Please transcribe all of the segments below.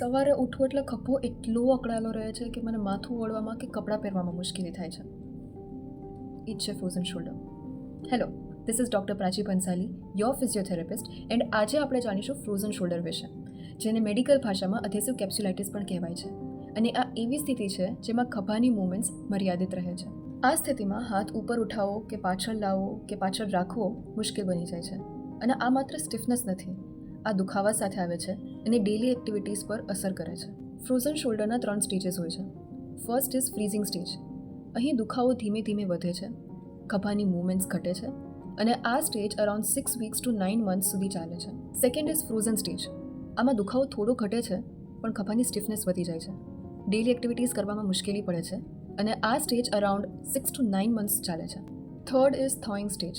સવારે ઉઠવું એટલે ખભો એટલો અકળાયેલો રહે છે કે મને માથું ઓળવામાં કે કપડાં પહેરવામાં મુશ્કેલી થાય છે. ઈ જ છે frozen shoulder. Hello, this is doctor Prachi Pansali, your physiotherapist, and આજે આપણે જાણીશું ફ્રોઝન શોલ્ડર વિશે, જેને મેડિકલ ભાષામાં અધેસિવ કેપ્સ્યુલાઇટિસ પણ કહેવાય છે. અને આ એવી સ્થિતિ છે જેમાં ખભાની મૂવમેન્ટ્સ મર્યાદિત રહે છે. આ સ્થિતિમાં હાથ ઉપર ઉઠાવો કે પાછળ લાવવો કે પાછળ રાખવો મુશ્કેલ બની જાય છે. અને આ માત્ર સ્ટિફનેસ નથી, આ દુખાવા સાથે આવે છે અને ડેલી એક્ટિવિટીઝ પર અસર કરે છે. ફ્રોઝન શોલ્ડરના 3 સ્ટેજીસ હોય છે. First is freezing stage. અહીં દુખાવો ધીમે ધીમે વધે છે, ખભાની મૂવમેન્ટ્સ ઘટે છે અને આ stage around 6 weeks to 9 months સુધી ચાલે છે. Second is frozen stage. આમાં દુખાવો થોડો ઘટે છે પણ ખભાની સ્ટિફનેસ વધી જાય છે, ડેલી એક્ટિવિટીઝ કરવામાં મુશ્કેલી પડે છે અને આ સ્ટેજ અરાઉન્ડ 6 ટુ 9 મંથ્સ ચાલે છે. Third is thawing stage.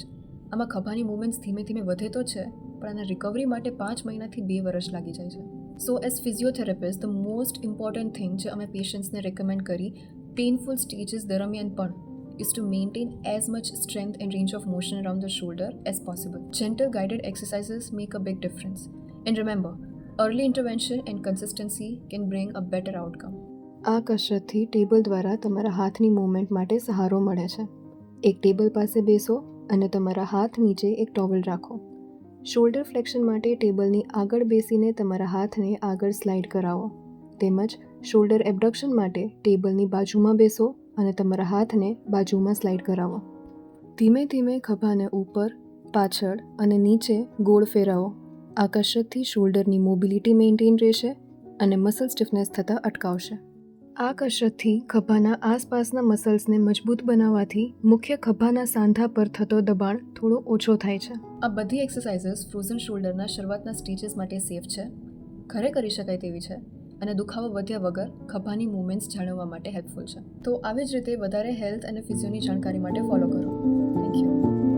આમાં ખભાની મૂવમેન્ટ્સ ધીમે ધીમે વધે તો છે પણ આના રિકવરી માટે 5 મહિનાથી 2 વર્ષ લાગી જાય છે. સો as physiotherapist the most important thing જે અમે પેશન્ટ્સને રેકમેન્ડ કરી પેઇનફુલ સ્ટેજીસ દરમિયાન પણ is to maintain as much strength and range of motion around the shoulder as possible. Gentle guided exercises make a big difference. And remember, early intervention and consistency can bring a better outcome. આ કસરતથી table દ્વારા તમારા હાથની movement માટે સહારો મળે છે. એક table પાસે બેસો અને તમારા હાથ નીચે એક ટોવલ રાખો. શોલ્ડર ફ્લેક્શન માટે ટેબલની આગળ બેસીને તમારા હાથને આગળ સ્લાઇડ કરાવો. તેમજ શોલ્ડર એબડક્શન માટે ટેબલની બાજુમાં બેસો અને તમારા હાથને બાજુમાં સ્લાઇડ કરાવો. ધીમે ધીમે ખભાને ઉપર, પાછળ અને નીચે ગોળ ફેરવો. આ કસરતથી શોલ્ડરની મોબિલિટી મેન્ટેન રહેશે અને મસલ સ્ટિફનેસ થતાં અટકાવશે. આ કસરતથી ખભાના આસપાસના મસલ્સને મજબૂત બનાવવાથી મુખ્ય ખભાના સાંધા પર થતો દબાણ થોડો ઓછો થાય છે. આ બધી એક્સરસાઇઝીસ ફ્રોઝન શોલ્ડરના શરૂઆતના સ્ટેજીસ માટે સેફ છે, ઘરે કરી શકાય તેવી છે અને દુખાવો વધ્યા વગર ખભાની મૂવમેન્ટ્સ જાળવવા માટે હેલ્પફુલ છે. તો આવી જ રીતે વધારે હેલ્થ અને ફિઝિયોની જાણકારી માટે ફોલો કરો. Thank you.